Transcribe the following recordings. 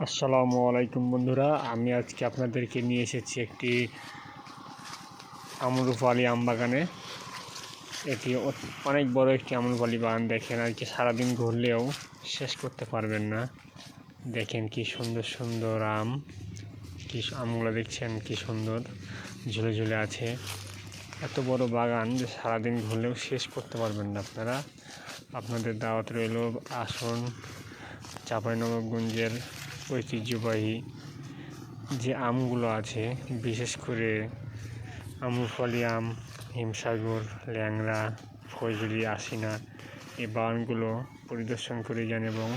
আসসালামু আলাইকুম বন্ধুরা, আমি আজকে আপনাদেরকে নিয়ে এসেছি একটি আমরুপালি আম বাগানে। এটি অনেক বড় একটি আমরুপালি বাগান। দেখেন আর কি সারাদিন ঘুরলেও শেষ করতে পারবেন না। দেখেন কি সুন্দর সুন্দর আম, কি আমগুলো দেখছেন কি সুন্দর ঝুলে ঝুলে আছে। এত বড় বাগান যে সারাদিন ঘুরলেও শেষ করতে পারবেন না আপনারা। আপনাদের দাওয়াত রইল, আসুন চাঁপাইনবাবগঞ্জের ঐতিহ্যবাহী যে আমগুলো আছে, বিশেষ করে আমরুপালি আম, হিমসাগর, ল্যাংড়া, ফজলি, আশিনা, এই বাগানগুলো পরিদর্শন করে যান এবং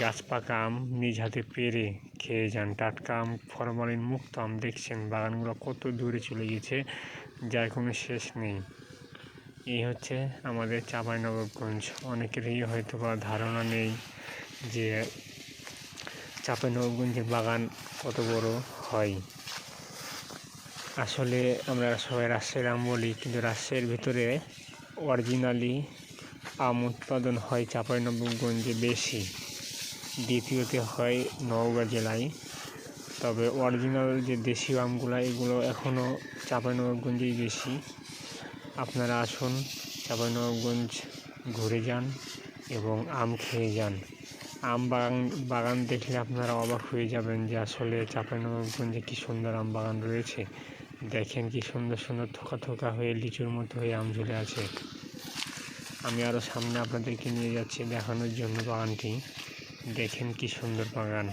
গাছ পাকা আম নিজ হাতে পেড়ে খেয়ে যান। টাটকা আম, ফরমালিন মুক্ত আম। দেখছেন বাগানগুলো কত দূরে চলে গেছে, যার কোনো শেষ নেই। এই হচ্ছে আমাদের চাঁপাইনবাবগঞ্জ। অনেকেরই হয়তো বা ধারণা নেই যে চাঁপাইনবাবগঞ্জের বাগান কত বড় হয়। আসলে আমরা সবাই রাজশাহীর আম বলি, কিন্তু রাজশাহীর ভিতরে অরিজিনালি আম উৎপাদন হয় চাঁপাইনবাবগঞ্জে বেশি, দ্বিতীয়তে হয় নওগাঁ জেলায়। তবে অরিজিনাল যে দেশীয় আমগুলো, এগুলো এখনও চাঁপাইনবাবগঞ্জেই বেশি। আপনারা আসুন, চাঁপাইনবাবগঞ্জ ঘুরে যান এবং আম খেয়ে যান। আম বাগান দেখলে আপনারা অবাক হয়ে যাবেন যে আসলে চাঁপাইনবাবগঞ্জে কী সুন্দর আম বাগান রয়েছে। দেখেন কি সুন্দর সুন্দর থোকা থোকা হয়ে লিচুর মতো হয়ে আম ঝুলে আছে। আমি আরও সামনে আপনাদেরকে নিয়ে যাচ্ছি দেখানোর জন্য বাগানটি। দেখেন কি সুন্দর বাগান।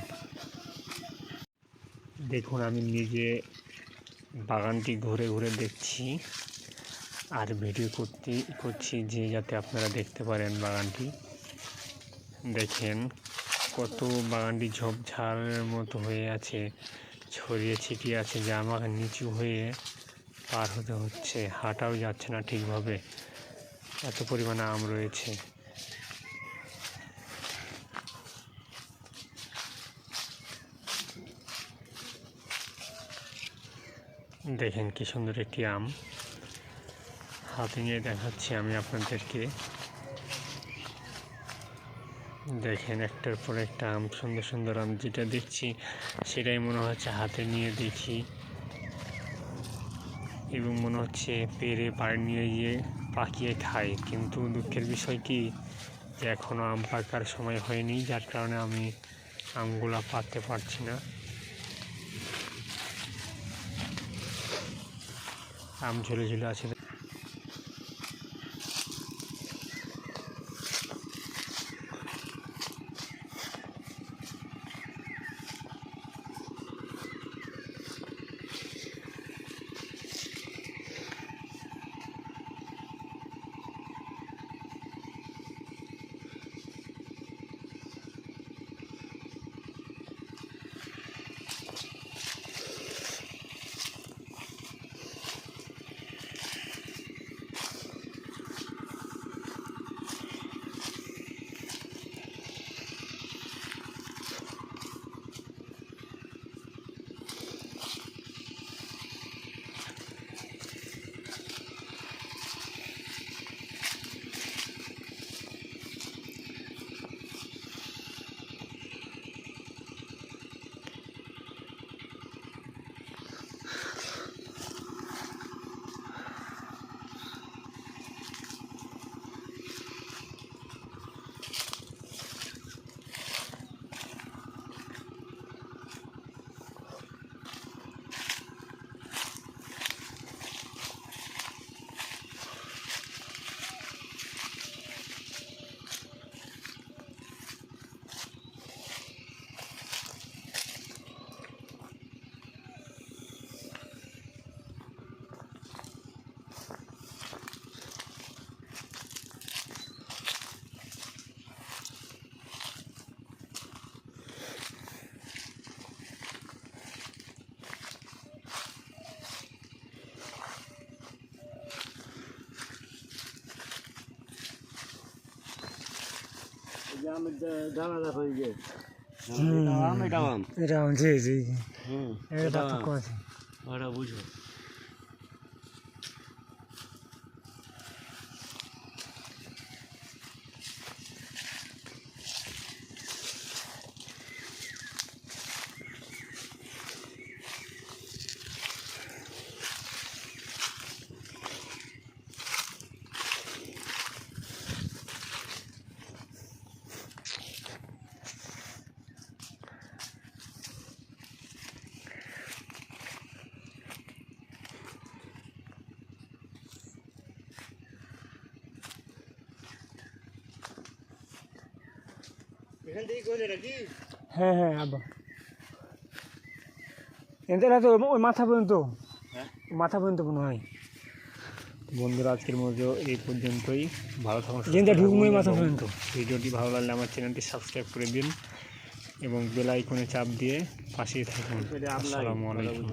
দেখুন, আমি নিজে বাগানটি ঘুরে ঘুরে দেখছি আর ভিডিও করছি যে যাতে আপনারা দেখতে পারেন বাগানটি। দেখেন কত বাগানটি ঝোপঝাড়ের মতো হয়ে আছে, ছড়িয়ে ছিটিয়ে আছে, যা আমাকে নিচু হয়ে পার হতে হচ্ছে, হাঁটাও যাচ্ছে না ঠিকভাবে, এত পরিমাণে আম রয়েছে। দেখেন কি সুন্দর একটি আম, হাতে নিয়ে দেখাচ্ছি আমি আপনাদেরকে। দেখেন একটার পর একটা আম, সুন্দর সুন্দর আম। যেটা দেখছি সেটাই মনে হচ্ছে হাতে নিয়ে দেখি এবং মনে হচ্ছে পেরে বাড়ি নিয়ে গিয়ে পাকিয়ে খাই। কিন্তু দুঃখের বিষয় কি যে এখনও আম পাকার সময় হয়নি, যার কারণে আমি আমগুলা পাকতে পারছি না। আম ঝুলে ঝুলে আছে। এটা আম জি জি এটা বুঝো হ্যাঁ হ্যাঁ আব্বা এতে তো ওই মাথা পর্যন্ত মাথা পর্যন্ত মনে হয় বন্ধুরা আজকের মতো এই পর্যন্তই। ভালো থাকুন, সুস্থ যেটা ঢুকমই থাকুন মাথা এবং পর্যন্ত। ভিডিওটি ভালো লাগলে আমার চ্যানেলটি সাবস্ক্রাইব করে দিন এবং বেল আইকনে চাপ দিয়ে পাশেই থাকুন। আসসালামু আলাইকুম।